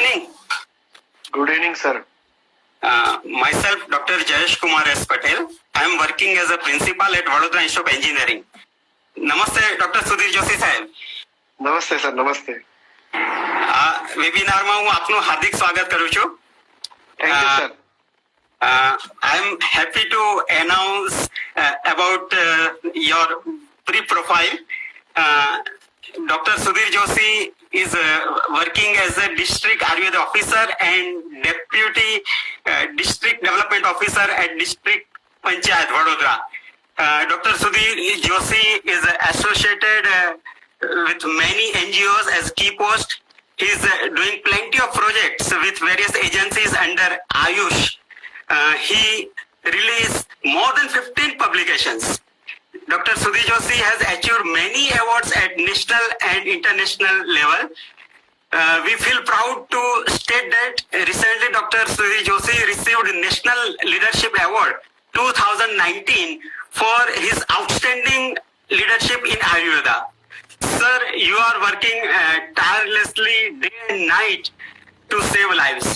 evening. Good evening, sir. Myself, Dr. Jayesh Kumar S. Patel. I am working as a principal at Vadodara Institute of Engineering. નમસ્તે doctor Sudhir Joshi સાહેબ. નમસ્તે sir, નમસ્તે. આ વેબિનારમાં હું આપનું હાર્દિક સ્વાગત કરું છું. Thank you sir. I am happy to announce about your brief profile. Dr. Sudhir Joshi is working as a district Ayurveda officer and deputy district development officer at district Panchayat Vadodara. Dr. Sudhir Joshi is associated with many NGOs as key post. He is doing plenty of projects with various agencies under Ayush. He released more than 15 publications. Dr. Sudhir Joshi has achieved many awards at national and international level. We feel proud to state that recently Dr. Sudhir Joshi received National Leadership Award 2019 for his outstanding leadership in Ayurveda. Sir, you are working tirelessly day and night to save lives.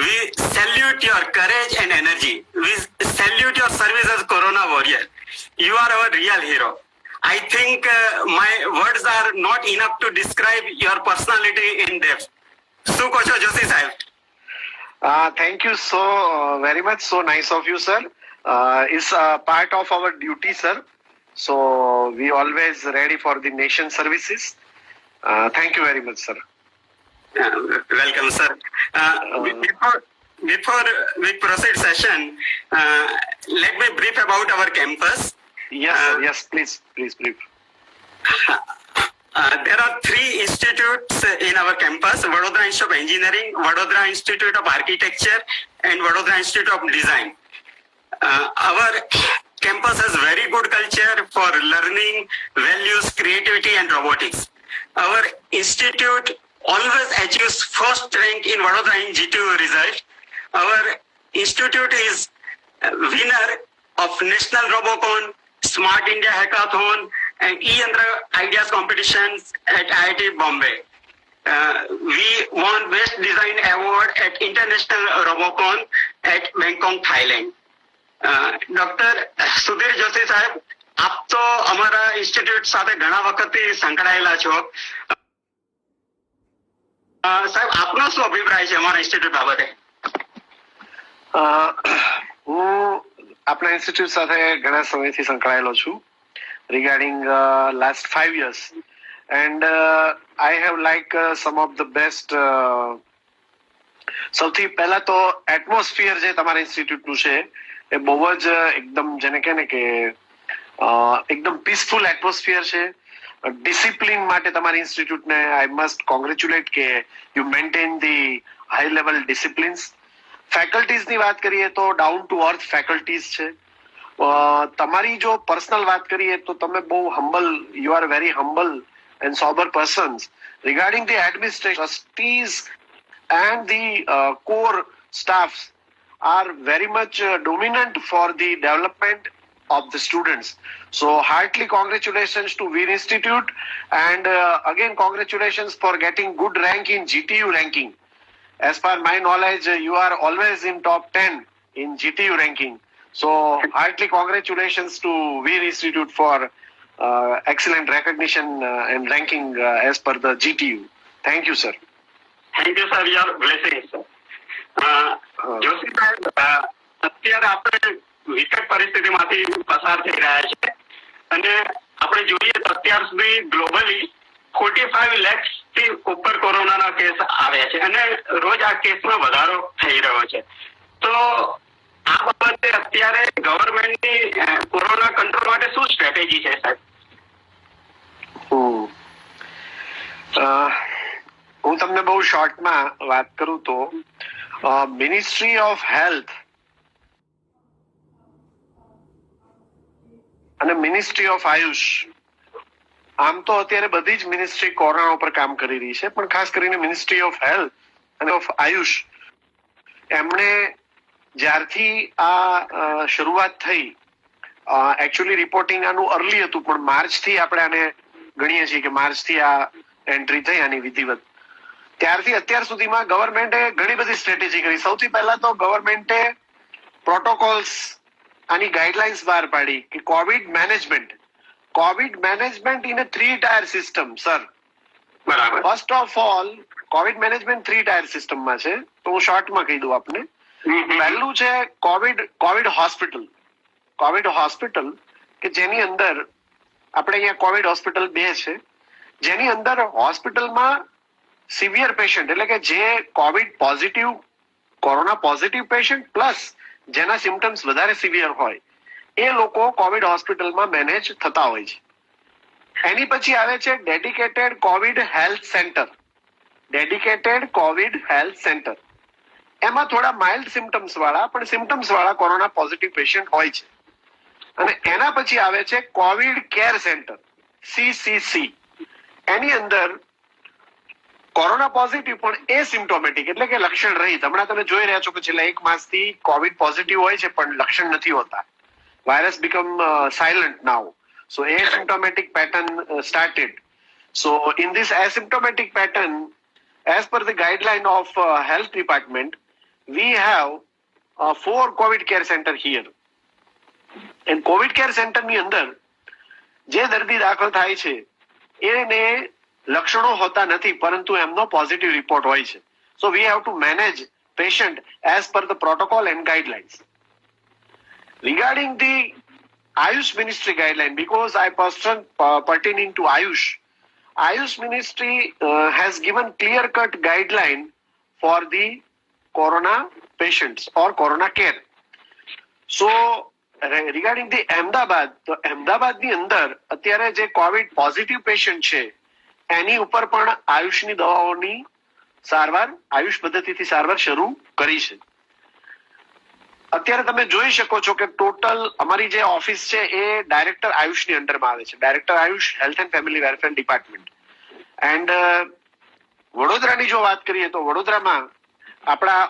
We salute your courage and energy. We salute your service as Corona warrior. You are our real hero. I think my words are not enough to describe your personality in depth. શું કહો છો જોશી સાહેબ? Thank you so very much. So nice of you, sir. It's a part of our duty, sir. So we always ready for the nation services. Thank you very much, sir. Welcome, sir. Before we proceed session, let me brief about our campus. Yes, sir. Yes, please brief. There are three institutes in our campus: Vadodara Institute of Engineering, Vadodara Institute of Architecture, and Vadodara Institute of Design. Our campus has very good culture for learning, values, creativity, and robotics. Our institute always achieves first rank in Vadodara in GTU result. Our institute is winner of National Robocon, Smart India Hackathon, and E-Yandra Ideas competitions at IIT Bombay. We won Best Design Award at International Robocon at Bangkok, Thailand. Doctor Sudhir Joshi સાહેબ, આપ તો અમારા institute સાથે ઘણા વખતથી સંકળાયેલા છો. સાહેબ, આપનો શું અભિપ્રાય છે અમારા ઇન્સ્ટિટ્યૂટ બાબતે? હું આપણા ઇન્સ્ટિટ્યૂટ સાથે ઘણા સમયથી સંકળાયેલો છું regarding last 5 years, and I have like some of the best. સૌથી પહેલા તો એટમોસ્ફિયર જે તમારા ઇન્સ્ટિટ્યૂટનું છે એ બહુ જ એકદમ જેને કહે ને કે એકદમ પીસફુલ એટમોસ્ફિયર છે. ડિસિપ્લિન માટે તમારી ઇન્સ્ટિટ્યૂટને આઈ મસ્ટ કોંગ્રેચ્યુલેટ કે you maintain the high level disciplines. ફેકલ્ટીઝની વાત કરીએ તો ડાઉન ટુ અર્થ ફેકલ્ટીઝ છે. તમારી જો પર્સનલ વાત કરીએ તો તમે બહુ humble, you are very humble and sober persons. Regarding the administration, trustees and the core staffs are very much dominant for the development of the students. So heartily congratulations to Veer Institute, and again congratulations for getting good rank in GTU ranking. As per my knowledge, you are always in top 10 in GTU ranking. So heartily congratulations to Veer Institute for excellent recognition and ranking as per the GTU. Thank you, sir. Thank you sir, your blessing sir. Joshi સાહેબ, અત્યારે આપણે વિકટ પરિસ્થિતિમાંથી પસાર થઈ રહ્યા છે અને આપણે જોઈએ તો અત્યાર સુધી ગ્લોબલી 45 lakhs થી ઉપર કોરોનાના કેસ આવ્યા છે અને રોજ આ કેસમાં વધારો થઈ રહ્યો છે. તો આ બાબતે અત્યારે ગવર્મેન્ટની કોરોના કંટ્રોલ માટે શું સ્ટ્રેટેજી છે સાહેબ? હું તમને બહુ શોર્ટમાં વાત કરું તો મિનિસ્ટ્રી ઓફ હેલ્થ અને મિનિસ્ટ્રી ઓફ આયુષ, આમ તો અત્યારે બધી જ મિનિસ્ટ્રી કોરોના ઉપર કામ કરી રહી છે, પણ ખાસ કરીને મિનિસ્ટ્રી ઓફ હેલ્થ અને ઓફ આયુષ એમણે જ્યારથી આ શરૂઆત થઈ, એકચ્યુઅલી રિપોર્ટિંગ આનું અર્લી હતું પણ માર્ચથી આપણે આને ગણીએ છીએ કે માર્ચથી આ એન્ટ્રી થઈ આની વિધિવત. ત્યારથી અત્યાર સુધીમાં ગવર્મેન્ટે ઘણી બધી સ્ટ્રેટેજી કરી. સૌથી પહેલા તો ગવર્મેન્ટે પ્રોટોકોલ્સ આની ગાઈડલાઇન્સ બહાર પાડી કે covid management in a 3 tier system. Sir, બરાબર. First of all covid management 3 tier સિસ્ટમમાં છે, તો હું શોર્ટમાં કહી દઉં આપને. પહેલું છે કોવિડ હોસ્પિટલ કે જેની અંદર આપણે અહીંયા કોવિડ હોસ્પિટલ 2 છે, જેની અંદર હોસ્પિટલમાં સિવિયર પેશન્ટ એટલે કે જે કોરોના પોઝિટિવ પેશન્ટ પ્લસ જેના સિમ્ટમ્સ વધારે સિવિયર હોય એ લોકો કોવિડ હોસ્પિટલમાં મેનેજ થતા હોય છે. એની પછી આવે છે ડેડિકેટેડ કોવિડ હેલ્થ સેન્ટર. એમાં થોડા માઇલ્ડ સિમ્ટમ્સ વાળા કોરોના પોઝિટિવ પેશન્ટ હોય છે. અને એના પછી આવે છે કોવિડ કેર સેન્ટર CCC. એની અંદર કોરોના પોઝિટિવ પણ એસિમ્પ્ટોમેટિક એટલે કે લક્ષણ રહિત. હમણાં તમે જોઈ રહ્યા છો કે છેલ્લા 1 માસથી કોવિડ પોઝિટિવ હોય છે પણ લક્ષણ નથી હોતા. Virus become silent now. So asymptomatic pattern started. So in this asymptomatic pattern, as per the guideline of health department, we have 4 COVID care center here. And COVID care center ની અંદર જે દર્દી દાખલ થાય છે એને લક્ષણો હોતા નથી પરંતુ એમનો પોઝિટિવ રિપોર્ટ હોય છે. So we have to manage patient as per the protocol and guidelines. Regarding the Ayush Ministry guideline, because I pertaining to Ayush Ministry has given clear-cut guideline for the corona patients or corona care. So regarding the Ahmedabad, તો અહેમદાબાદની અંદર અત્યારે જે Covid positive patient છે એની ઉપર પણ આયુષની દવાઓની સારવાર આયુષ પદ્ધતિથી સારવાર શરૂ કરી છે. અત્યારે તમે જોઈ શકો છો કે ટોટલ અમારી જે ઓફિસ છે એ ડાયરેક્ટર આયુષની અંડરમાં આવે છે, director Ayush health and family welfare department. And વડોદરાની જો વાત કરીએ તો વડોદરામાં આપણા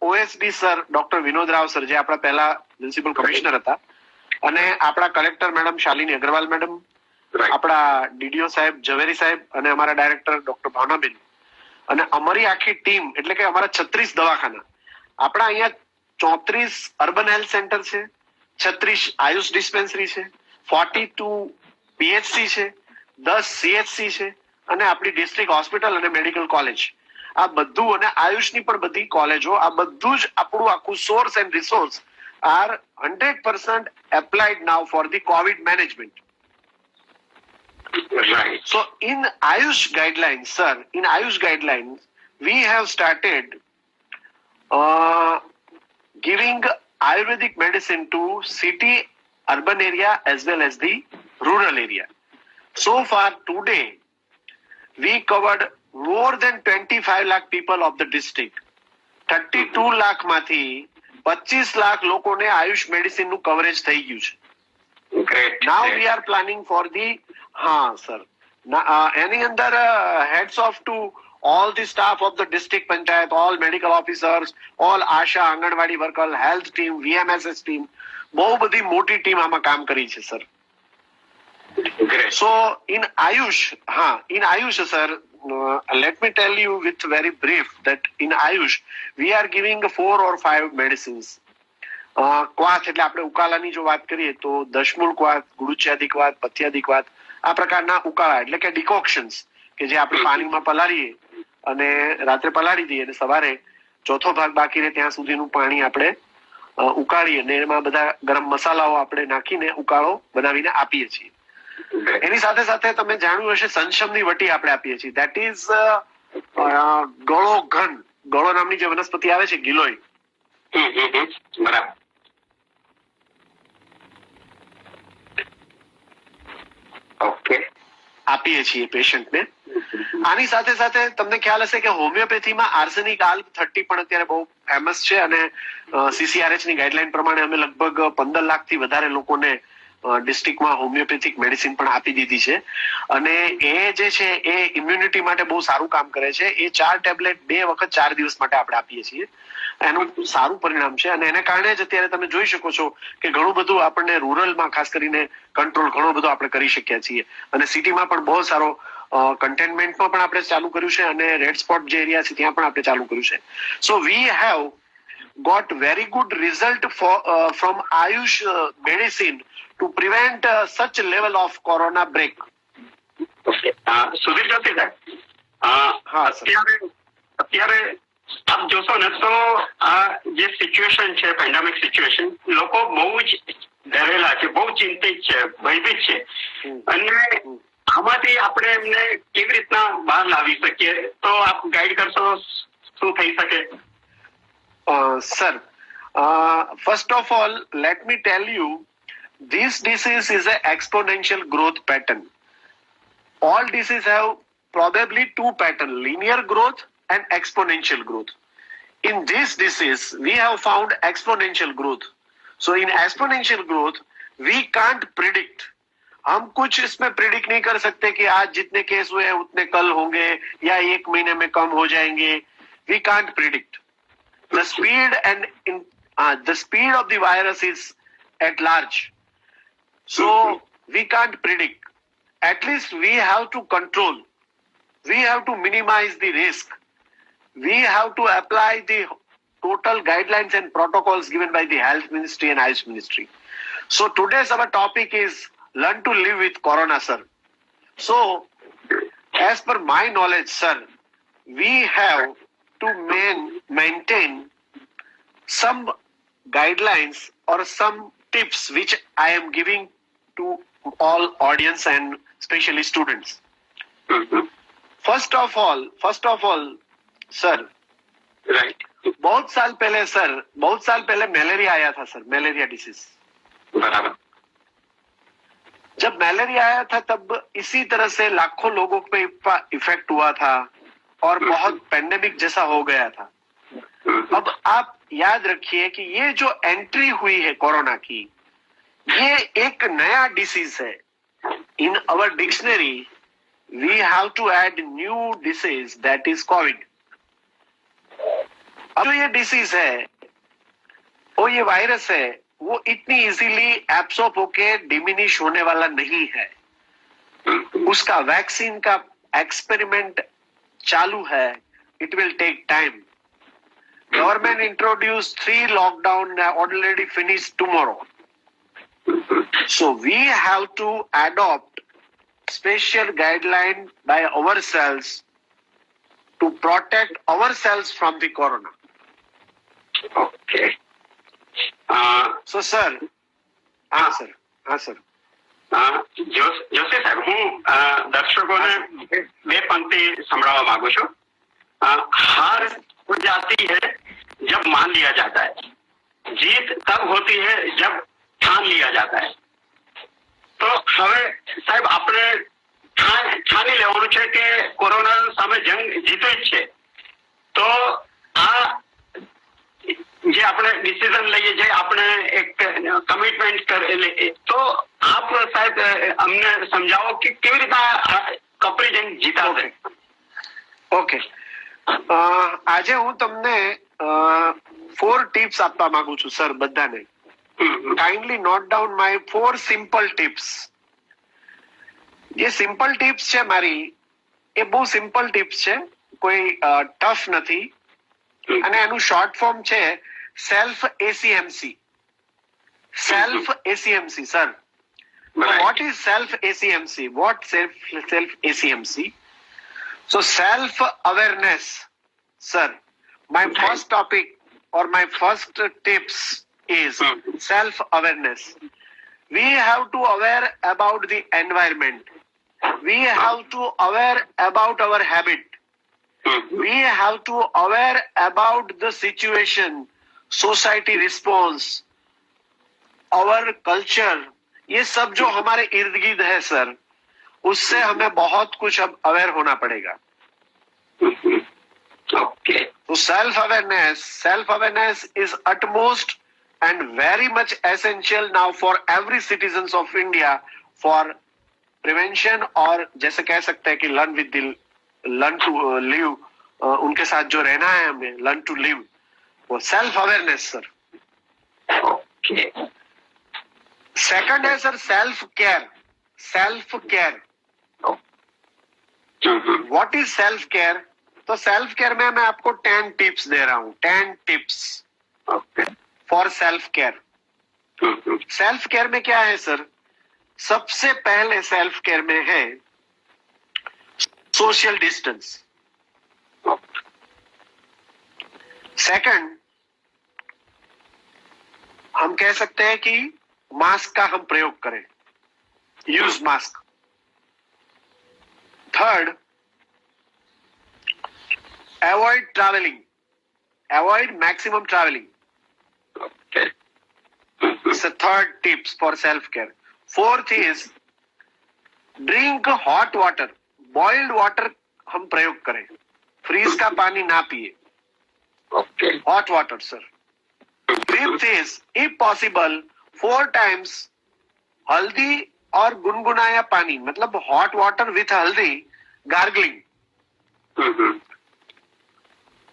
OSD sir doctor Vinod Rao sir જે આપણા પહેલા મ્યુનિસિપલ કમિશનર હતા અને આપણા collector madam Shalini Agrawal madam, આપણા DDO સાહેબ ઝવેરી સાહેબ અને અમારા ડાયરેક્ટર ડોક્ટર ભાવનાબેન અને અમારી આખી ટીમ એટલે કે અમારા 36 દવાખાના, આપણા અહીંયા 34 અર્બન હેલ્થ સેન્ટર છે, 36 આયુષ ડિસ્પેન્સરી છે, 42 PHC છે, 10 CHC છે અને આપણી ડિસ્ટ્રિક્ટ હોસ્પિટલ અને મેડિકલ કોલેજ. આ બધું અને આયુષની પણ બધી કોલેજો, આ બધું જ આપણું આખું source and resource are 100% applied now for the covid management. Right. So in Ayush guidelines, sir, we have started giving Ayurvedic medicine to city, urban area as well as the rural area. So far today, we covered more than 25 lakh people of the district. 32 lakh માંથી 25 lakh લોકોને Ayush medicine નું coverage થઈ ગયું છે. Great. Now we are planning for the sir. Any other heads off to all the staff of the district panchayat, all medical officers, all ASHA, Anganwadi worker, health team, VMSS team, બહુ બધી મોટી team આમાં કામ કરી છે sir. Great. So in Ayush, sir, let me tell you with very brief that in Ayush we are giving 4 or 5 medicines. ક્વાથ એટલે આપણે ઉકાળાની જો વાત કરીએ તો દશમૂળ ક્વાથ, ગુરુચ્યાદિ ક્વાથ, પથ્યાદિ ક્વાથ, આ પ્રકારના ઉકાળા એટલે કે ડિકોક્શન્સ કે જે આપણે પાણીમાં પલાળીએ અને રાત્રે પલાળી દઈએ અને સવારે ચોથો ભાગ બાકી રહે ત્યાં સુધીનું પાણી આપણે ઉકાળીએ અને એમાં બધા ગરમ મસાલાઓ આપણે નાખીને ઉકાળો બનાવીને આપીએ છીએ. એની સાથે સાથે તમે જાણ્યું હશે સંશમની વટી આપણે આપીએ છીએ. ધેટ ઇઝ ગળો ઘન, ગળો નામની જે વનસ્પતિ આવે છે ગિલોય, બરાબર. ઓકે, આપીએ છીએ પેશન્ટને. આની સાથે સાથે તમને ખ્યાલ હશે કે હોમિયોપેથીમાં આર્સેનિક આલ્બ 30 પણ અત્યારે બહુ ફેમસ છે અને CCRH ની ગાઈડલાઈન પ્રમાણે અમે લગભગ 15 લાખથી વધારે લોકોને ડિસ્ટ્રિક્ટમાં હોમિયોપેથિક મેડિસિન પણ આપી દીધી છે અને એ જે છે એ ઇમ્યુનિટી માટે બહુ સારું કામ કરે છે. એ 4 ટેબ્લેટ 2 વખત 4 દિવસ માટે આપણે આપીએ છીએ. એનું સારું પરિણામ છે અને એને કારણે જ અત્યારે તમે જોઈ શકો છો કે ઘણું બધું આપણને રૂરલમાં ખાસ કરીને કંટ્રોલ ઘણો બધો આપણે કરી શક્યા છીએ અને સિટીમાં પણ બહુ સારો કન્ટેનમેન્ટમાં પણ આપણે ચાલુ કર્યું છે અને રેડ સ્પોટ જે એરિયા છે ત્યાં પણ આપણે ચાલુ કર્યું છે. So we have got very good result from Ayush medicine to prevent such level of corona break. Okay Sudhir Joshi હા, સાહેબ અત્યારે આપ જોશો ને તો આ જે સિચ્યુએશન છે પેન્ડેમિક સિચ્યુએશન લોકો બહુ જ ડરેલા છે, બહુ ચિંતિત છે, ભયભીત છે અને આમાંથી આપણે એમને કેવી રીતના બહાર લાવી શકીએ તો આપ ગાઈડ કરશો શું થઈ શકે? Sir, first of all, let me tell you, this disease is an exponential growth pattern. All diseases have probably two patterns, linear growth and exponential growth. In this disease, we have found exponential growth. So in exponential growth, we can't predict. हम कुछ इसमें predict नहीं कर सकते कि आज जितने case हुए उतने कल होंगे या एक महीने में कम हो जाएंगे. We can't predict. The speed of the virus is at large. So we can't predict. At least we have to control. We have to minimize the risk. We have to apply the total guidelines and protocols given by the Health Ministry and Ayush Ministry. So today's our topic is learn to live with Corona, sir. So as per my knowledge, sir, we have to maintain some guidelines or some tips which I am giving to all audience and especially students. First of all, sir, right बहुत साल पहले malaria आया था sir, malaria disease. बराबर. जब malaria आया था तब इसी तरह से लाखों लोगों पे इफेक्ट हुआ था और बहुत पेंडेमिक जैसा हो गया था. अब आप याद रखिए कि ये जो एंट्री हुई है कोरोना की, ये एक नया डिसीज है. In our dictionary we have to add new disease that is covid. अब जो ये डिसीज है, वो ये वायरस है, वो इतनी इजीली एब्सॉर्ब होके डिमिनिश होने वाला नहीं है. उसका वैक्सीन का एक्सपेरिमेंट चालू है. It will take time. Government introduced 3 lockdown already finished tomorrow. So we have to adopt special guideline by ourselves to protect ourselves from the corona. Okay So sir, sir. Joshi સાહેબ હું દર્શકોને બે પંક્તિ સંભળાવવા માંગુ છું. हार हो जाती है जब मान लिया जाता है, जीत तब होती है जब ठान लिया जाता है. તો હવે સાહેબ આપણે ઠાની લેવાનું છે કે કોરોના સામે જંગ જીતે જ છે. તો આ જે આપણે ડિસિઝન લઈએ છીએ, આપણે એક કમિટમેન્ટ તો આપ સાહેબ અમને સમજાવો કે કેવી રીતે કપરી જંગ જીતાશે. ઓકે, આજે હું તમને 4 ટિપ્સ આપવા માંગુ છું સર બધાને. Kindly note down my 4 simple tips. જે સિમ્પલ ટિપ્સ છે મારી, એ બહુ સિમ્પલ ટિપ્સ છે, કોઈ ટફ નથી. અને એનું શોર્ટ ફોર્મ છે self ACMC. Self ACMC sir. What is self ACMC? What self ACMC? So self-awareness, sir. My first topic or my first tips is self-awareness. We have to aware about the environment. We have to aware about our habit. We have to aware about the situation, society response, our culture. ये सब जो हमारे इर्द गिर्द है sir, उससे हमें बहुत कुछ अब अवेयर होना पड़ेगा. ओके. तो self awareness is utmost and very much essential now for every citizens of India for prevention, और जैसे कह सकते हैं कि learn to live, उनके साथ जो रहना है हमें, learn to live, वो self awareness sir. Okay. Second है sir self care. What is self care? तो सेल्फ केयर में मैं आपको 10 टिप्स दे रहा हूँ, 10 tips for self care. Self care में क्या है सर? सबसे पहले सेल्फ केयर में है सोशल डिस्टेंस। सेकंड, हम कह सकते हैं कि मास्क का हम प्रयोग करें, use mask. Third, avoid travelling, avoid maximum travelling. It's the third tips for self-care. Fourth is drink hot water, boiled water हम प्रयोग करें, फ्रीज का पानी ना पिए, hot water sir. Fifth is if possible 4 times हल्दी और गुनगुनाया पानी, मतलब hot water with हल्दी, gargling.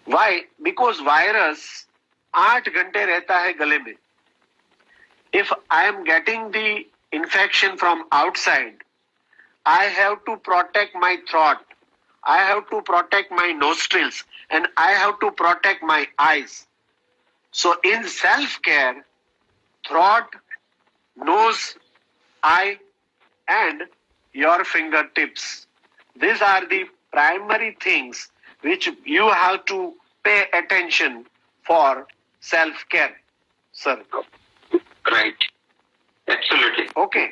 Why? Because virus 8 घंटे रहता है गले में. If I am getting the infection from outside, I have to protect my throat, I have to protect my nostrils, and I have to protect my eyes. So in self-care, throat, nose, eye, and your fingertips, these are the primary things which you have to pay attention for self-care, sir. Right. Absolutely. Okay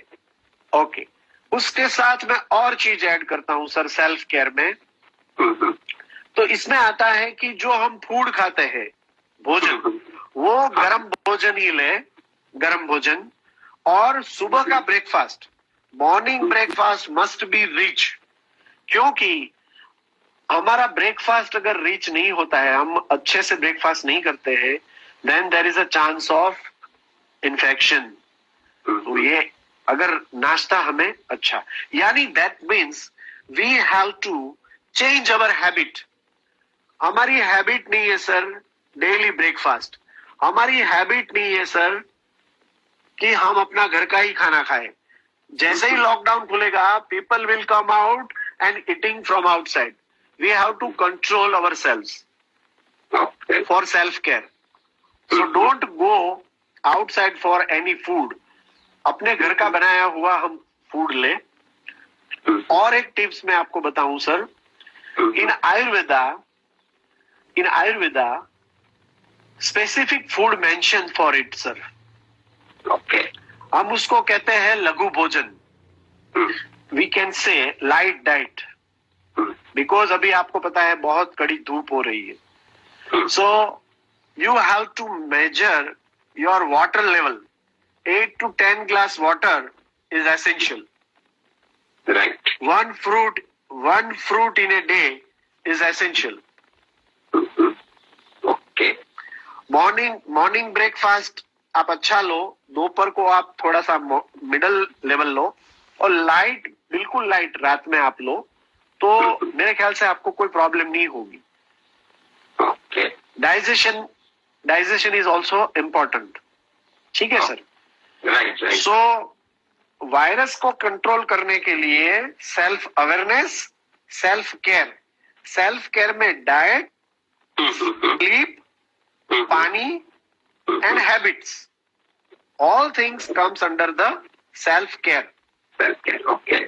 okay, उसके साथ मैं और चीज add करता हूं sir self care में। तो इसमें आता है कि जो हम फूड खाते हैं, भोजन, वो गरम भोजन ही ले, गरम भोजन। और सुबह का breakfast, morning breakfast must be rich, क्योंकि हमारा ब्रेकफास्ट अगर रिच नहीं होता है, हम अच्छे से ब्रेकफास्ट नहीं करते हैं, then there is a chance of infection. तो ये अगर नाश्ता हमें अच्छा, यानी that means we have to change our habit. हमारी हैबिट नहीं है सर डेली ब्रेकफास्ट, हमारी हैबिट नहीं है सर कि हम अपना घर का ही खाना खाएं। जैसे ही लॉकडाउन खुलेगा, people will come out and eating from outside. We have to control our selves for self care. So don't go outside for any food, अपने घर का बनाया हुआ हम फूड ले। और एक टिप्स मैं आपको बताऊं sir, in Ayurveda specific food mention for it sir. Okay, हम उसको कहते हैं लघु भोजन, we can say light diet, because अभी आपको पता है बहुत कड़ी धूप हो रही है। So you have to measure your water level. 8 to 10 glass water is essential. Right. One fruit in a day is essential. Okay. Morning breakfast आप अच्छा लो, दोपहर को आप थोड़ा सा मिडल लेवल लो, और लाइट, बिल्कुल लाइट रात में आप लो, तो मेरे ख्याल से आपको कोई प्रॉब्लम नहीं होगी। Okay. Digestion is also important, ठीक है सर? Right. Right. सो वायरस को कंट्रोल करने के लिए सेल्फ अवेयरनेस, सेल्फ केयर में डाइट, स्लीप, पानी and habits, all things comes under the self care. Okay. Okay.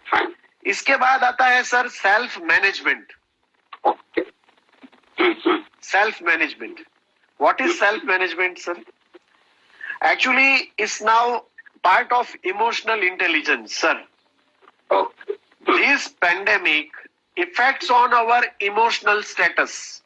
Fine. इसके बाद आता है sir self management. Okay. Self management. What is self management, sir? Actually, it's now part of emotional intelligence, sir. Okay. This pandemic affects on our emotional status.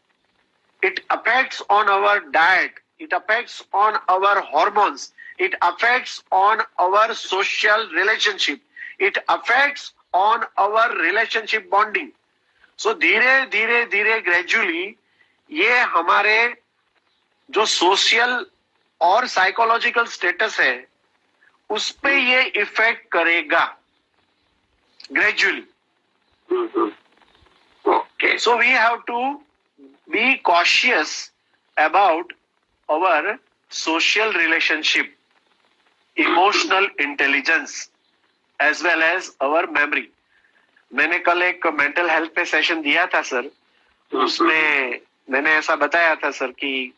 It affects on our diet. It affects on our hormones. It affects on our social relationship. It affects on our relationship bonding. So धीरे gradually ये हमारे जो social और psychological status है उस पे ये effect करेगा gradually. Okay. So we have to be cautious about our social relationship, emotional intelligence, as well as our memory. मैंने कल एक मेंटल हेल्थ पे सेशन दिया था सर, उसमें मैंने ऐसा बताया था सर कि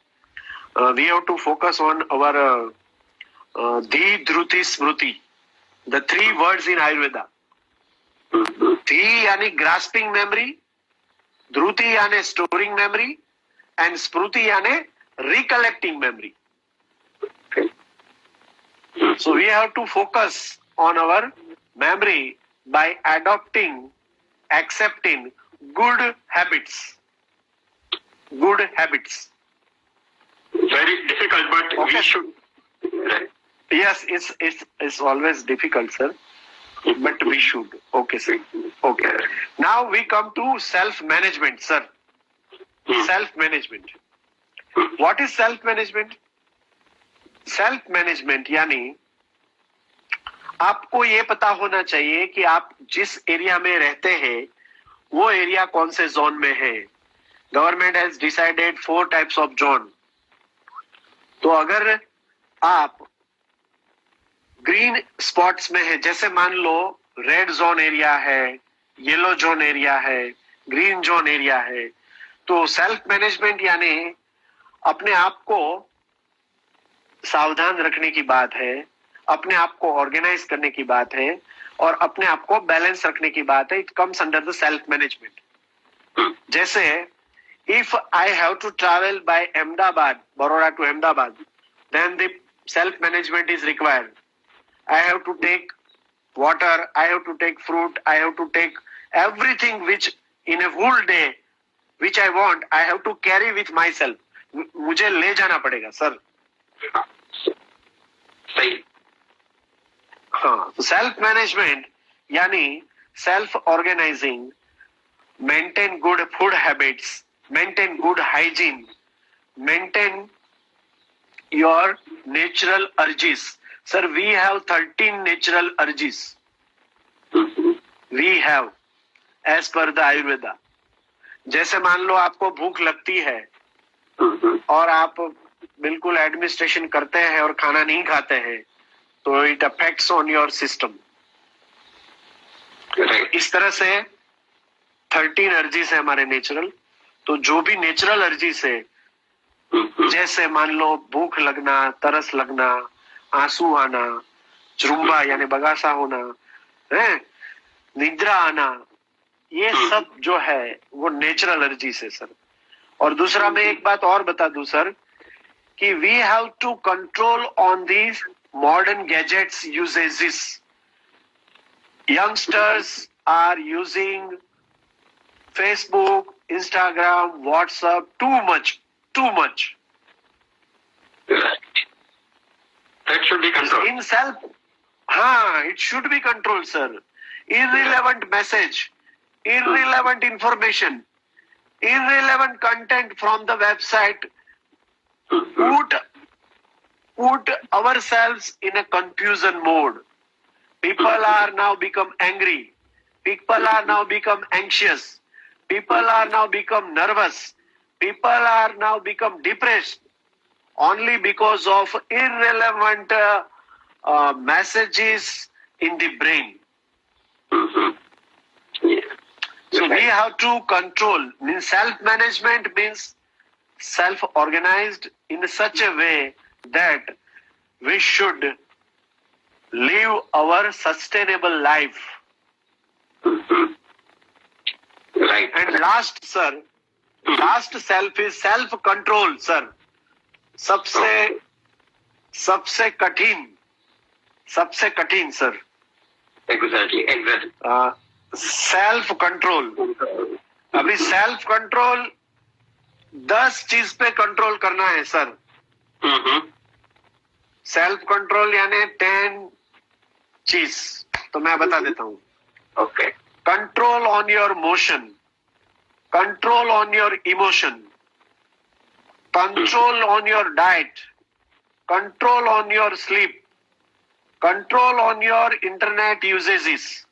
we have to focus on our dhi dhriti smriti, the 3 words in Ayurveda. धी यानी ग्रास्पिंग मेमोरी, ध्रुति यानी स्टोरिंग मेमोरी, एंड स्मृति यानी recollecting memory. So we have to focus on our memory by adopting, accepting good habits. Good habits. Very difficult, but Okay. we should. Right. Yes, it's always difficult, sir. But we should. Okay, sir. Okay. Now we come to self-management, sir. Self-management. What is self-management? Self management यानी आपको ये पता होना चाहिए कि आप जिस area में रहते हैं वो एरिया कौन से जोन में है। Government has decided 4 types of zone. तो अगर आप ग्रीन स्पॉट्स में है, जैसे मान लो रेड जोन एरिया है, येलो जोन एरिया है, ग्रीन जोन एरिया है, तो सेल्फ मैनेजमेंट यानी अपने आप को सावधान रखने की बात है, अपने आप को ऑर्गेनाइज करने की बात है और अपने आप को बैलेंस रखने की बात है। It comes under the self management. जैसे if I have to travel by Ahmedabad, Baroda to Ahmedabad, then the self management is required. I have to take water, I have to take fruit, I have to take everything which in a whole day which I want, I have to carry with my self. मुझे ले जाना पड़ेगा sir. सही। हाँ, तो self management यानी self organising, maintain good food habits, maintain good hygiene, maintain your natural urges. Sir we have 13 natural urges, we have as per the Ayurveda. जैसे मान लो आपको भूख लगती है और आप बिल्कुल एडमिनिस्ट्रेशन करते हैं और खाना नहीं खाते हैं, तो it affects on your system. इस तरह से 13 अर्जीज है हमारे नेचुरल। तो जो भी नेचुरल अर्जीज है, जैसे मान लो भूख लगना, तरस लगना, आंसू आना, जुरुम्बा यानी बगासा होना है, निद्रा आना, ये सब जो है वो नेचुरल अर्जीज है सर। और दूसरा मैं एक बात और बता दूं सर कि we have to control on these modern gadgets usages. Youngsters are using Facebook, Instagram, WhatsApp too much. That should be controlled. In self, हाँ, it should be control sir. irrelevant message, irrelevant information, irrelevant content from the website put ourselves in a confusion mode. People are now become angry. People are now become anxious. People are now become nervous. People are now become depressed only because of irrelevant messages in the brain. So we have to control. Means self-management means self-organized in such a way that we should live our sustainable life. Right. And last, sir, last self is self-control, sir. सबसे कठिन sir. Exactly. Self control. अभी self control 10 चीज पे control करना है sir. Self control यानी 10 चीज, तो मैं बता देता हूँ। Okay. Control on your motion, control on your emotion, control on your diet, control on your sleep, control on your internet usages,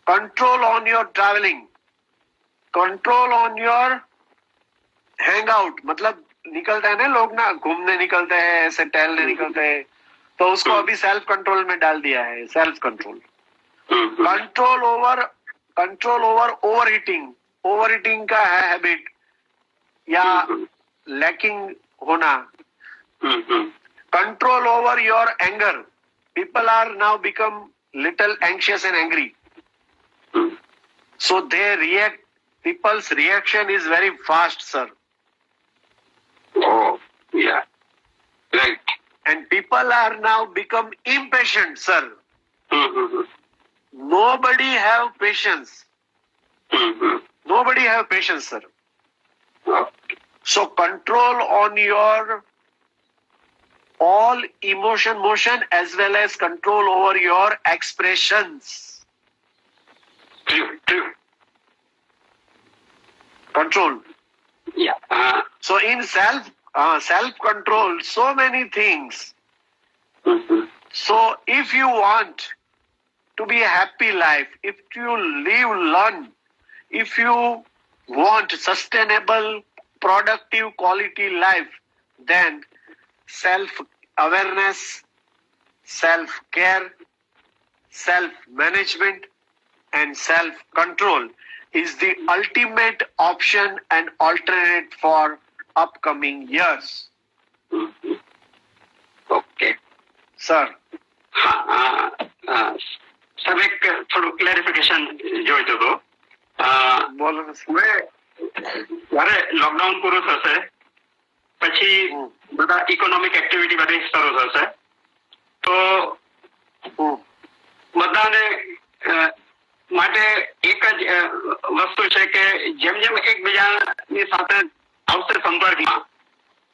control on your travelling, control on your hang out. मतलब निकलते हैं ना लोग, ना घूमने निकलते हैं, ऐसे टहलने निकलते हैं, तो उसको अभी सेल्फ कंट्रोल में डाल दिया है। Self control, control over control over overheating का है हैबिट या लैकिंग होना. Control over your anger. People are now become little anxious and angry, so they react. People's reaction is very fast, sir. Oh, yeah. Right. And people are now become impatient, sir. Nobody have patience. Nobody have patience, sir. Okay. So control on your all motion as well as control over your expressions. True. Control. Yeah. So in self control, so many things. So if you want to be a happy life, if you learn, if you want sustainable, productive, quality life, then self-awareness, self-care, self-management and self-control is the ultimate option and alternate for upcoming years. Okay. Sir. Sir એક થોડું clarification જોઈતું હતું. બોલો ને sir. હવે જ્યારે lockdown પૂરું થશે પછી બધા ઇકોનોમિક એક્ટિવિટી બધી શરૂ થશે તો બધાને માટે એક જ વસ્તુ છે કે જેમ જેમ એકબીજાની સાથે આવશે સંપર્કમાં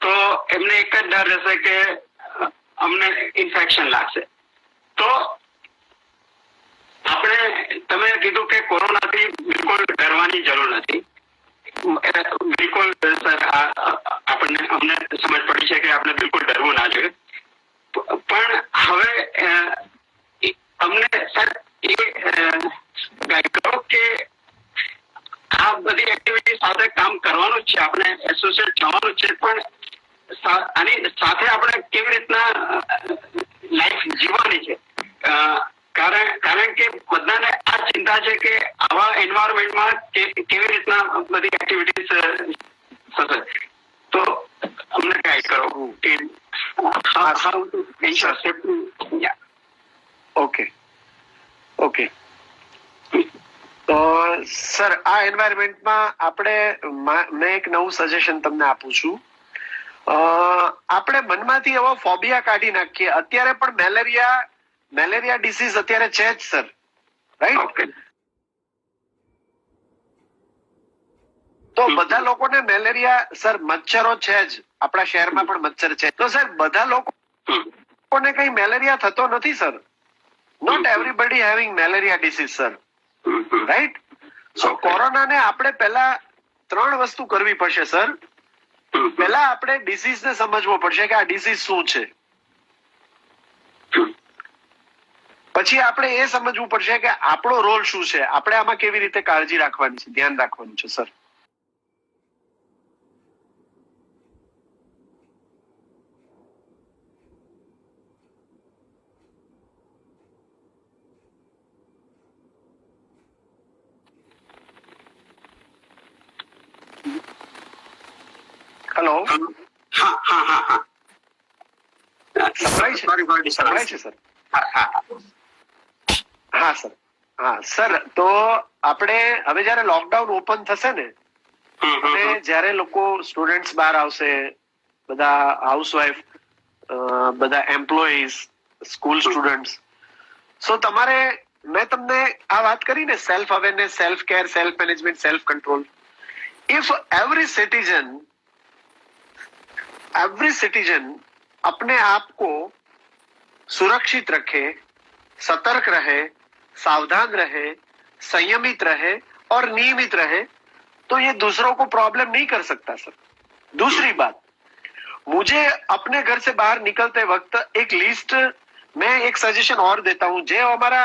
તો એમને એક જ ડર રહેશે કે અમને ઇન્ફેક્શન લાગશે. તો આપણે તમે કીધું કે કોરોનાથી બિલકુલ ડરવાની જરૂર નથી. બિલકુલ સર આપણને અમને સમજ પડી છે કે આપણે બિલકુલ ડરવું ના જોઈએ. પણ હવે અમને સર એ ગાઈડ કરો કે આ બધી એક્ટિવિટી સાથે કામ કરવાનું જ છે, આપણે એસોસિએટ થવાનું છે, પણ આની સાથે આપણે કેવી રીતના લાઈફ જીવવાની છે. કારણ કે બધાને આ ચિંતા છે કે આવા એન્વાયરમેન્ટમાં કેવી રીતના બધી એક્ટિવિટીઝ થશે. તો અમને ગાઈડ કરો કે how to ensure safety. Okay. તો સર આ એન્વાયરમેન્ટમાં મેં એક નવું સજેશન તમને આપું છું. આપણે મનમાંથી એવો ફોબિયા કાઢી નાખીએ. અત્યારે પણ મેલેરિયા ડિસીઝ અત્યારે છે જ સર, રાઈટ? તો બધા લોકોને મેલેરિયા સર મચ્છરો છે જ, આપણા શહેરમાં પણ મચ્છર છે. તો સર બધા લોકોને કઈ મેલેરિયા થતો નથી sir. Not everybody having malaria disease sir, right? So કોરોનાને આપણે પહેલા 3 વસ્તુ કરવી પડશે સર. પહેલા આપણે ડિસીઝ ને સમજવો પડશે કે આ ડિસીઝ શું છે. પછી આપણે એ સમજવું પડશે કે આપણો રોલ શું છે, આપણે આમાં કેવી રીતે કાળજી રાખવાની છે, ધ્યાન રાખવાનું છે સર. હેલો. હા. સંભળાય છે સર? હા સર. સર તો આપણે હવે જયારે લોકડાઉન ઓપન થશે ને, અને જયારે લોકો સ્ટુડન્ટ્સ બહાર આવશે, બધા હાઉસવાઈફ, બધા એમ્પ્લોઈઝ, સ્કૂલ સ્ટુડન્ટ્સ, સો તમારે મેં તમને આ વાત કરી ને self awareness, self care, self management, self control. If every citizen अपने आप को सुरक्षित रखे, सतर्क रहे, सावधान रहे, संयमित रहे और नियमित रहे, तो ये दूसरों को प्रॉब्लम नहीं कर सकता सर. दूसरी बात, मुझे अपने घर से बाहर निकलते वक्त एक लिस्ट, मैं एक सजेशन और देता हूं. जो हमारा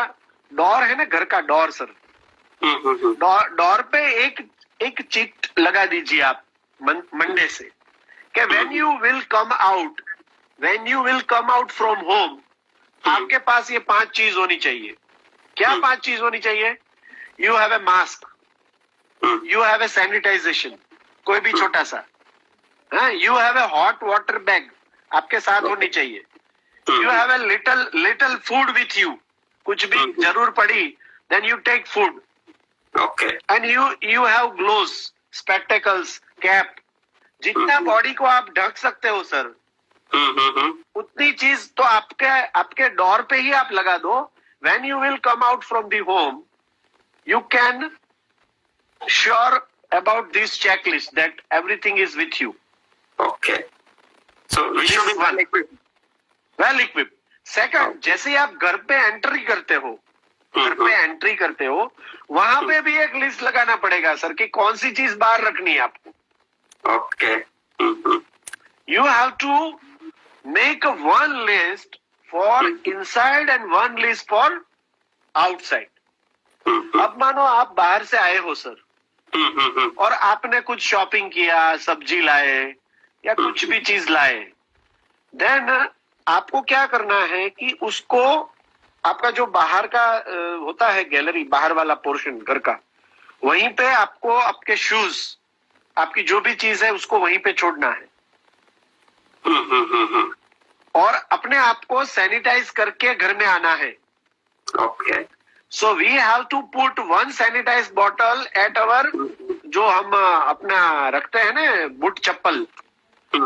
डोर है ना, घर का डोर सर, डोर पे एक चिट लगा दीजिए आप मंडे से कि when you will come out from home, आपके पास ये 5 चीज होनी चाहिए. क्या 5 चीज होनी चाहिए? You have a mask, hmm, you have a sanitization, कोई भी छोटा सा, you have a hot water bag आपके साथ होनी चाहिए, you have a little food with you, कुछ भी जरूर पड़ी then you take food, okay, and you have gloves, spectacles, cap, जितना बॉडी को आप ढक सकते हो सर, उतनी चीज तो आपके डोर पे ही आप लगा दो. When you will come out from the home, you can sure about this checklist that everything is with you. Okay. So we should be well equipped. Well equipped. Second, जैसे ही आप घर पे एंट्री करते हो, वहां पे भी एक लिस्ट लगाना पड़ेगा सर कि कौन सी चीज बाहर रखनी है आपको. Okay. You have to make one list for inside and one list for outside. अब मानो आप बाहर से आए हो सर और आपने कुछ शॉपिंग किया, सब्जी लाए या कुछ भी चीज लाए, देन आपको क्या करना है कि उसको आपका जो बाहर का होता है गैलरी, बाहर वाला पोर्शन घर का, वहीं पे आपको आपके शूज, आपकी जो भी चीज है उसको वहीं पे छोड़ना है और अपने आप को सैनिटाइज करके घर में आना है. Okay. So we have to put one sanitize bottle at our, जो हम अपना रखते हैं ना बूट चप्पल,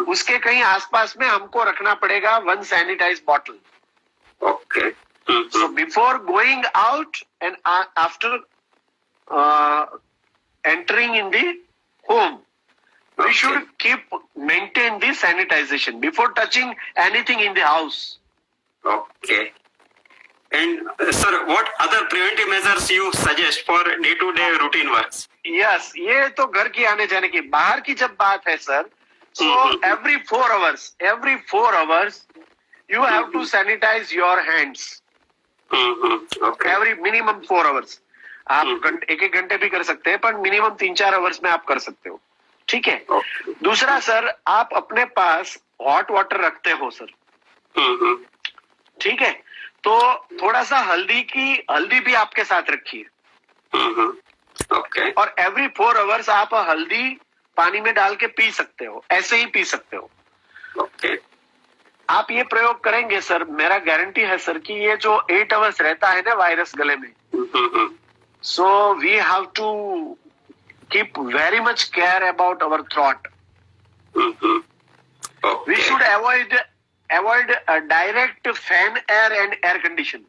उसके कहीं आसपास में हमको रखना पड़ेगा one sanitize bottle. Okay. So before going out and after entering in the home, we Okay. should maintain the sanitization before touching anything in the house. Okay. And sir, what other preventive measures you suggest for day-to-day routine works? Yes, ये तो घर की आने जाने की. बाहर की जब बात है sir, so every 4 hours you have to sanitize your hands. Okay. Every minimum 4 hours. आप एक घंटे भी कर सकते हैं, पर मिनिमम 3-4 hours में आप कर सकते हो. ठीक है. Okay. दूसरा सर, आप अपने पास हॉट वाटर रखते हो सर, ठीक है, तो थोड़ा सा हल्दी भी आपके साथ रखिए. Okay. और एवरी 4 hours आप हल्दी पानी में डाल के पी सकते हो, ऐसे ही पी सकते हो. Okay. आप ये प्रयोग करेंगे सर, मेरा गारंटी है सर कि ये जो 8 hours रहता है ना वायरस गले में, so we have to keep very much care about our throat. Okay. We should avoid direct fan air and air condition.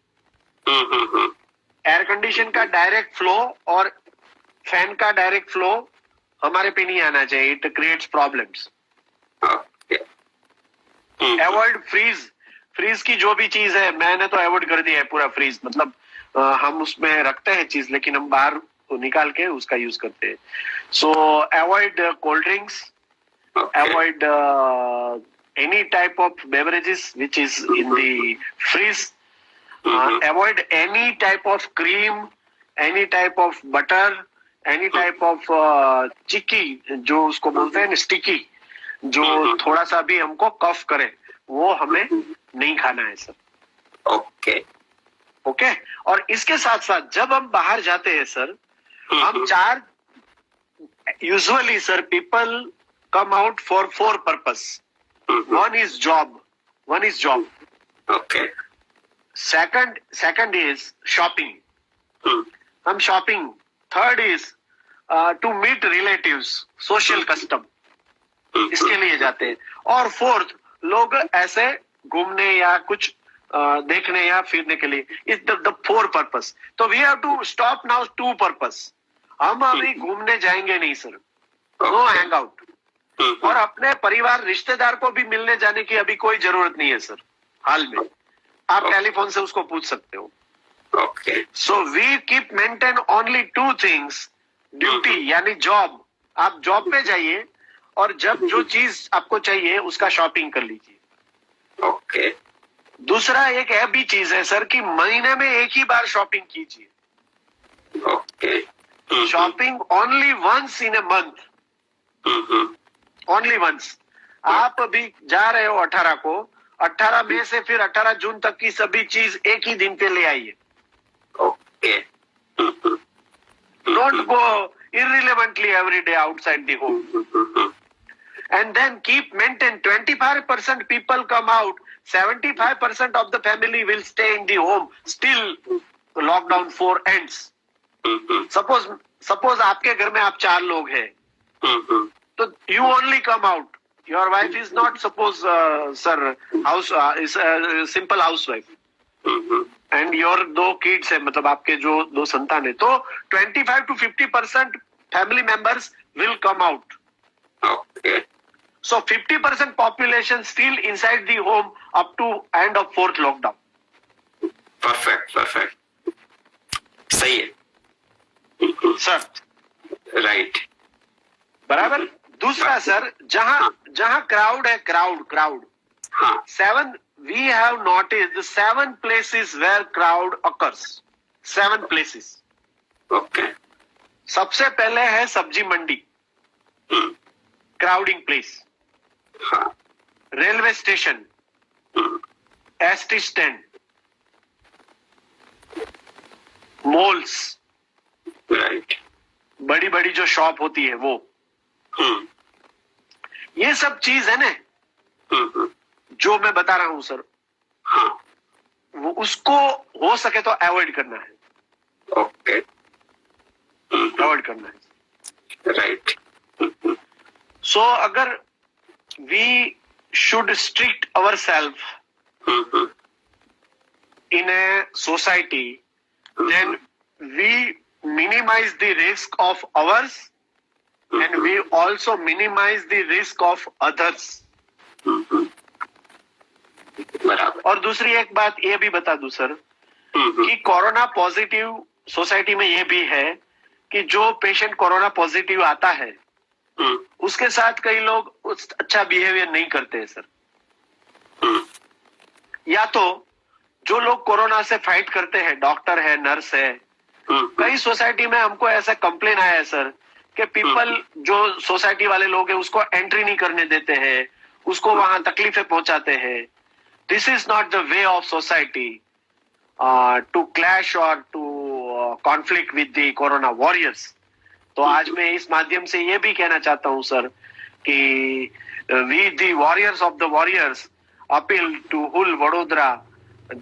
Air condition का डायरेक्ट फ्लो और फैन का डायरेक्ट फ्लो हमारे पे नहीं आना चाहिए. It creates problems. Okay. Avoid fridge की जो भी चीज है, मैंने तो अवॉइड कर दिया है पूरा फ्रीज. मतलब हम उसमें रखते हैं चीज, लेकिन हम बाहर निकाल के उसका यूज करते हैं. So avoid cold drinks, Okay. Avoid any type of beverages which is in the fridge. Avoid any type of cream, any type of butter, any type of chikki, जो उसको बोलते हैं स्टिकी, जो थोड़ा सा भी हमको कफ करे, वो हमें नहीं खाना है सर. Okay. ओके. और इसके साथ साथ जब हम बाहर जाते हैं सर, हम usually sir people come out for 4 purpose. One is job. Okay. Second is shopping. हम shopping. Third is to meet relatives, social custom, इसके लिए जाते हैं. और फोर्थ, लोग ऐसे घूमने या कुछ देखने या फिरने के लिए. Is the 4 purpose. तो we have to stop now 2 purpose. हम अभी घूमने जाएंगे नहीं सर, नो हैंग आउट. और अपने परिवार रिश्तेदार को भी मिलने जाने की अभी कोई जरूरत नहीं है सर हाल में. आप टेलीफोन से उसको पूछ सकते हो. Okay. So we keep maintain only 2 things. Duty यानी जॉब, आप जॉब पे जाइए और जब जो चीज आपको चाहिए उसका शॉपिंग कर लीजिए. Okay. दूसरा एक है भी चीज है सर कि महीने में एक ही बार शॉपिंग कीजिए. Okay. Shopping only once in a month, only once. आप अभी जा रहे हो 18 को, 18 मई से फिर 18 जून तक की सभी चीज एक ही दिन पे ले आइए. Okay. Don't go irrelevantly every day outside the home. And then maintain 25% people come out, 75% of the family will stay in the home. Still, lockdown 4 ends. Suppose आपके घर में आप 4 लोग हैं, तो you only come out. Your wife is not suppose is a simple housewife. And your 2 kids है, मतलब आपके जो 2 संतान है, तो 25 to 50% family members will come out. Okay. So 50% population still inside the home up to end of 4th lockdown. Perfect. सही है. Sir, Right. बराबर. दूसरा सर, जहां क्राउड है, क्राउड. हाँ. 7 we have noticed the 7 places where crowd occurs. 7 places. Okay. सबसे पहले है सब्जी मंडी, क्राउडिंग प्लेस. हाँ. Railway station, ST stand, malls, Right. बड़ी बड़ी जो शॉप होती है वो, ये सब चीज है ना जो मैं बता रहा हूं सर, हाँ. वो उसको हो सके तो अवॉइड करना है. Okay. अवॉइड करना है. Right. सो अगर we should strict our self in a society, then we minimize the risk of ours and we also minimize the risk of others. बराबर. और दूसरी एक बात ये भी बता दूं सर कि कोरोना पॉजिटिव सोसाइटी में ये भी है कि जो पेशेंट कोरोना पॉजिटिव आता है उसके साथ कई लोग अच्छा बिहेवियर नहीं करते हैं सर. या तो जो लोग कोरोना से फाइट करते हैं, डॉक्टर है, नर्स है, कई सोसाइटी में हमको ऐसा कंप्लेन आया है सर कि पीपल जो सोसाइटी वाले लोग हैं उसको एंट्री नहीं करने देते हैं, उसको वहां तकलीफें पहुंचाते हैं. This is not the way of society to clash और to conflict with the corona warriors. तो आज मैं इस माध्यम से ये भी कहना चाहता हूं सर कि we the warriors of the warriors appeal to whole Vadodara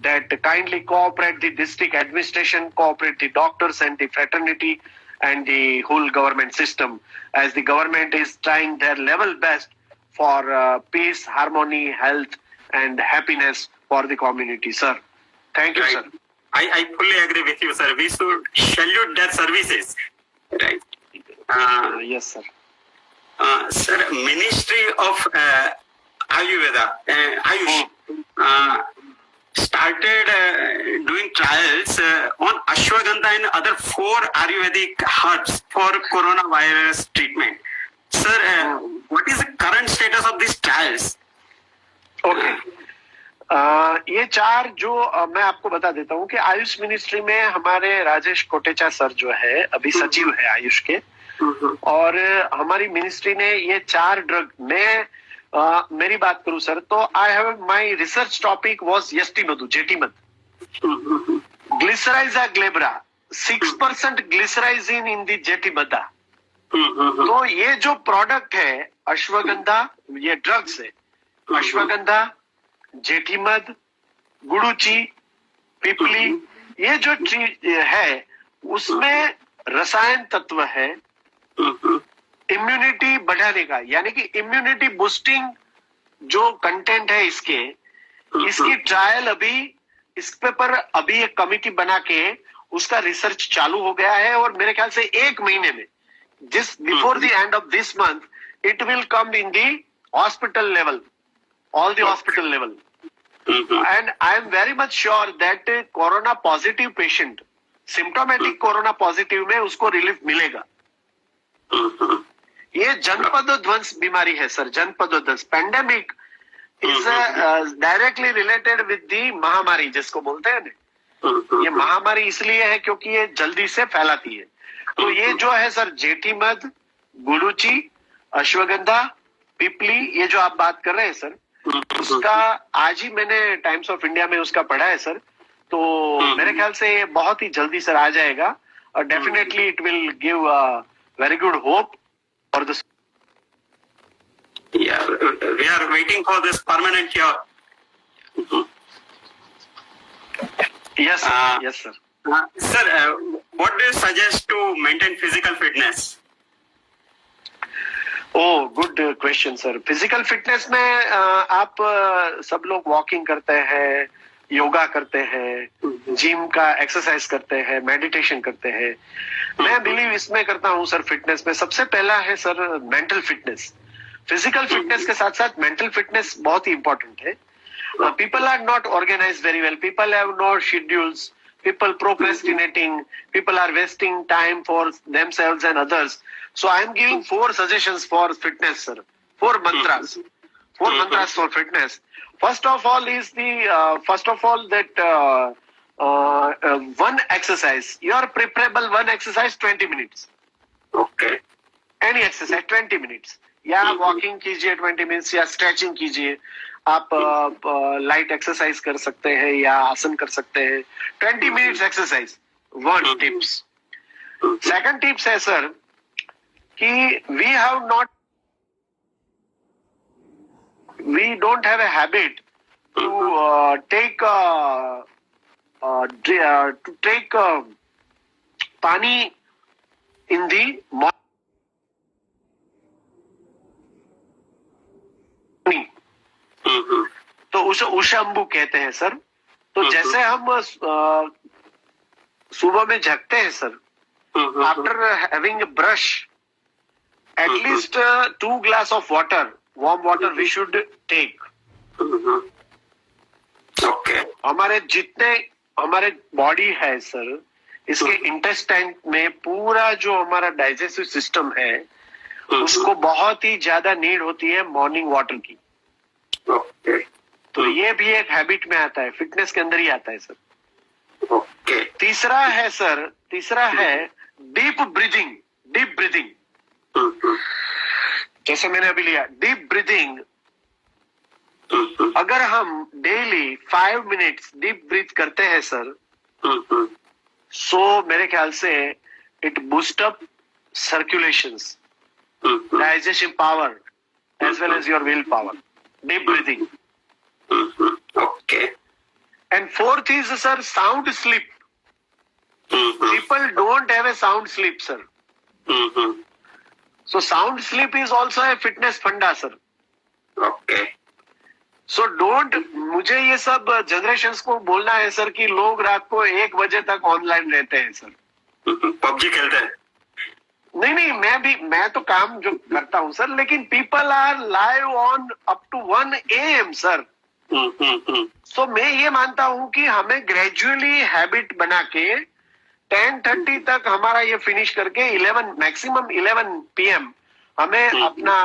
that kindly cooperate the district administration, cooperate the doctors and the fraternity and the whole government system, as the government is trying their level best for peace, harmony, health and happiness for the community, sir. Thank you, Right. sir. I fully agree with you, sir. We should salute their services. Right. Yes, sir. Sir, Ministry of Ayurveda, Ayush, started doing trials on ashwagandha and other 4 Ayurvedic herbs for coronavirus treatment. Sir, what is the current status of these trials? Okay. ये 4 जो मैं आपको बता देता हूँ कि Ayush ministry में हमारे राजेश कोटेचा सर जो है अभी सचिव है आयुष के, और हमारी मिनिस्ट्री ने ये 4 ड्रग में मेरी बात करूं सर तो I have my research topic was yashti madhu, jethi madhu, glycyrrhiza glabra, 6% glycyrrhizin in the jethi madha. तो ये जो प्रोडक्ट है अश्वगंधा, ये ड्रग्स है, अश्वगंधा, जेठीमध, गुड़ूची, पिपली, ये जो चीज है उसमें रसायन तत्व है इम्यूनिटी बढ़ाने का, यानी कि इम्यूनिटी बूस्टिंग जो कंटेंट है इसकी ट्रायल अभी इस पे पर अभी एक कमिटी बना के उसका रिसर्च चालू हो गया है, और मेरे ख्याल से 1 महीने में before the end of this month it will come in the hospital level, all the hospital level. And I am very much sure that corona positive patient, symptomatic corona positive में उसको रिलीफ मिलेगा. ये जनपदोध्वंस बीमारी है sir, janapadodhvansa pandemic is directly related with the mahamari जिसको बोलते हैं ना. ये महामारी इसलिए है क्योंकि ये जल्दी से फैलाती है. तो ये जो है सर जेठीमध, गुड़ूची, अश्वगंधा, पिपली, ये जो आप बात कर रहे हैं सर, उसका आज ही मैंने टाइम्स ऑफ इंडिया में उसका पढ़ा है सर. तो मेरे ख्याल से ये बहुत ही जल्दी सर आ जाएगा definitely it will give very good hope for the. Yeah, we are waiting for this permanent cure. Yes, sir. Uh, Yes, sir. Sir, what do you suggest to maintain physical fitness? Oh good question sir. Physical fitness में आप सब लोग walking करते हैं, योगा करते हैं, gym का exercise करते हैं, मेडिटेशन करते हैं. मैं बिलीव इसमें करता हूँ सर. फिटनेस में सबसे पहला है sir mental fitness. Physical fitness के साथ साथ मेंटल फिटनेस बहुत ही इंपॉर्टेंट है. People are not organized very well. People have no schedules. People procrastinating. People are wasting time for themselves and others. So I am giving 4 suggestions for fitness, sir. 4 mantras. 4 mantras for fitness. First of all that one exercise. Your preferable one exercise 20 minutes. Okay. Any exercise 20 minutes. या walking कीजिए 20 minutes या stretching कीजिए. आप light exercise कर सकते हैं या आसन कर सकते हैं. 20 minutes exercise. One tips. Second tips है सर कि we don't have a habit to take पानी in the morning. तो उसे उषंबु कहते हैं सर. तो जैसे हम सुबह में जगते हैं sir, after having a brush, at least 2 glass of water, warm water we should take. Okay. हमारे बॉडी है सर, इसके इंटेस्टाइन में पूरा जो हमारा डाइजेस्टिव सिस्टम है उसको बहुत ही ज्यादा नीड होती है मॉर्निंग वाटर की. Okay. तो ये भी एक हैबिट में आता है, फिटनेस के अंदर ही आता है सर. Okay. तीसरा है डीप ब्रीदिंग. जैसे मैंने अभी लिया डीप ब्रीदिंग. अगर हम डेली 5 मिनट्स डीप ब्रीथ करते हैं सर, सो मेरे ख्याल से it boost up circulations, digestive power as well as your will power. Deep breathing. Okay. And fourth is, sir, sound sleep. People don't have a sound sleep, sir. So sound sleep is also a fitness funda, sir. Okay. So मुझे ये सब generations को बोलना है sir कि लोग रात को 1 बजे तक ऑनलाइन रहते हैं सर. PUBG खेलते हैं. नहीं, मैं तो काम जो करता हूँ सर, लेकिन people are live on up to 1 AM sir. तो मैं ये मानता हूँ कि हमें ग्रेजुअली हैबिट बना के 10:30 तक हमारा ये फिनिश करके 11 PM हमें अपना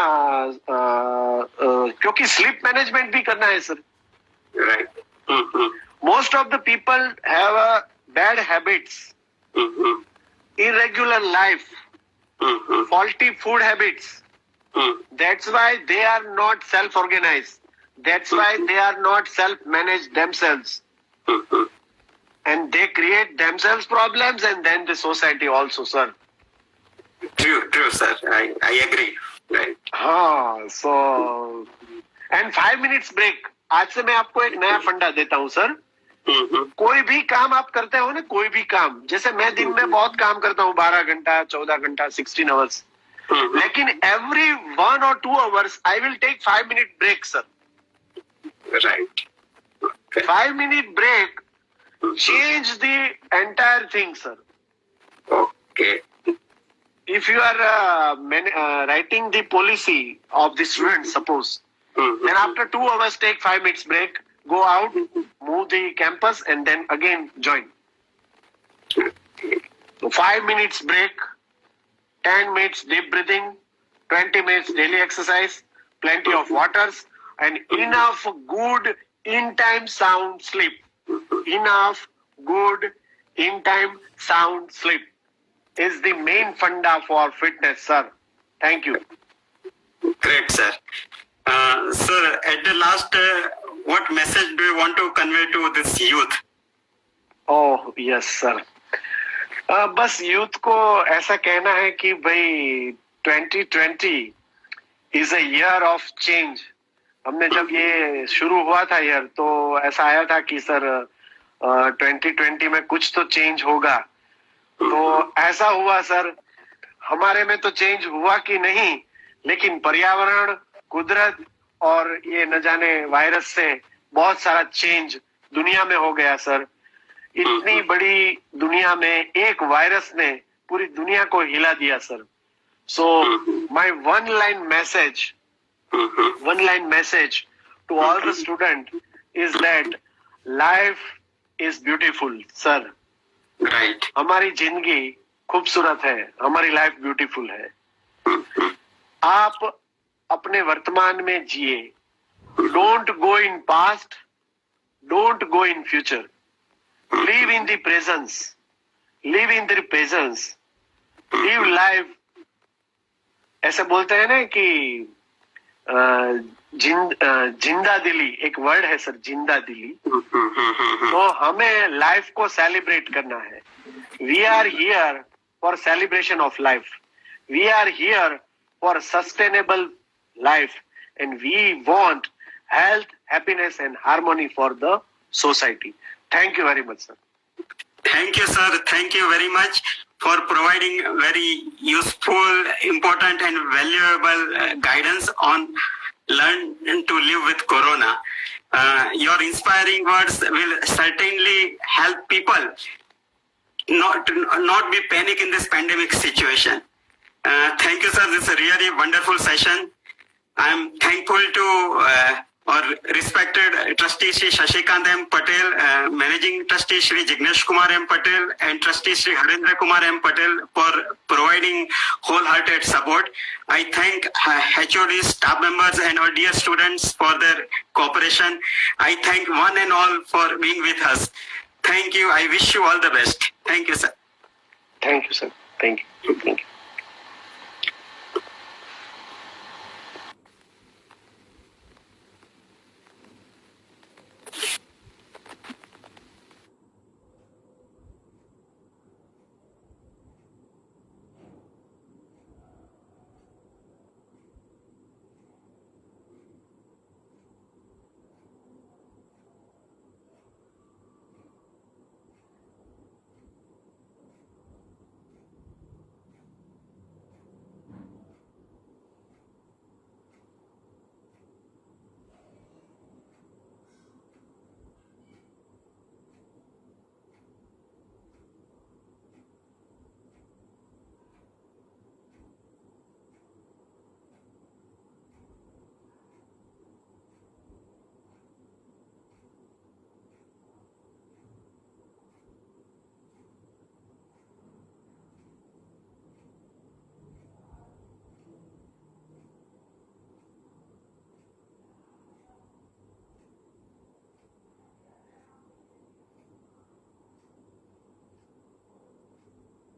क्योंकि स्लीप मैनेजमेंट भी करना है sir. Right. Most of the people have bad habits, irregular life, faulty food habits. That's why they are not self-organized. That's why they are not self-managed themselves. And they create themselves problems and then the society also, sir. True, sir. I agree. Right. हाँ, so and 5 minutes break. आज से मैं आपको एक नया फंडा देता हूँ सर. कोई भी काम आप करते हो ना, कोई भी काम, जैसे मैं दिन में बहुत काम करता हूँ 12 घंटा 14 घंटा 16 hours, लेकिन every 1 or 2 hours I will take 5 minute break, sir. Right. Okay. 5 minute break change the entire thing, sir. Okay. If you are writing the policy of the student, suppose, then after 2 hours take 5 minutes break, go out, move the campus, and then again join. So 5 minutes break, 10 minutes deep breathing, 20 minutes daily exercise, plenty of waters, and enough good in-time sound sleep. Enough good in-time sound sleep is the main funda for fitness, sir. Thank you. Great, sir. Sir, at the last, what message do you want to convey to this youth? Oh, yes, sir. बस youth को ऐसा कहना है कि भाई 2020 is a year of change. हमने जब ये शुरू हुआ था ईयर तो ऐसा आया था कि सर 2020 में कुछ तो चेंज होगा, तो ऐसा हुआ सर। हमारे में तो चेंज हुआ कि नहीं, लेकिन पर्यावरण, कुदरत और ये न जाने वायरस से बहुत सारा चेंज दुनिया में हो गया सर। इतनी बड़ी दुनिया में एक वायरस ने पूरी दुनिया को हिला दिया sir. So my one line message to all the student is that life is beautiful sir. Right. हमारी जिंदगी खूबसूरत है, हमारी लाइफ ब्यूटीफुल है। आप अपने वर्तमान में जिए। Don't go in past, don't go in future. Live in the presence, live in the presence, live life. ऐसे बोलते हैं ना कि जिंदा दिली, एक वर्ड है सर, जिंदा दिली। तो हमें लाइफ को सेलिब्रेट करना है। We are here for celebration of life, we are here for sustainable life, and we want health, happiness and harmony for the society. Thank you very much, sir. Thank you, sir. Thank you very much for providing very useful, important and valuable guidance on learn to live with Corona. Your inspiring words will certainly help people not be panic in this pandemic situation. Thank you, sir. This is a really wonderful session. I am thankful to our respected trustee Shri Shashikant M. Patel, managing trustee Shri Jignesh Kumar M. Patel, and trustee Shri Harendra Kumar M. Patel for providing wholehearted support. I thank HODs, staff members, and our dear students for their cooperation. I thank one and all for being with us. Thank you. I wish you all the best. Thank you, sir. Thank you, sir. Thank you. Thank you.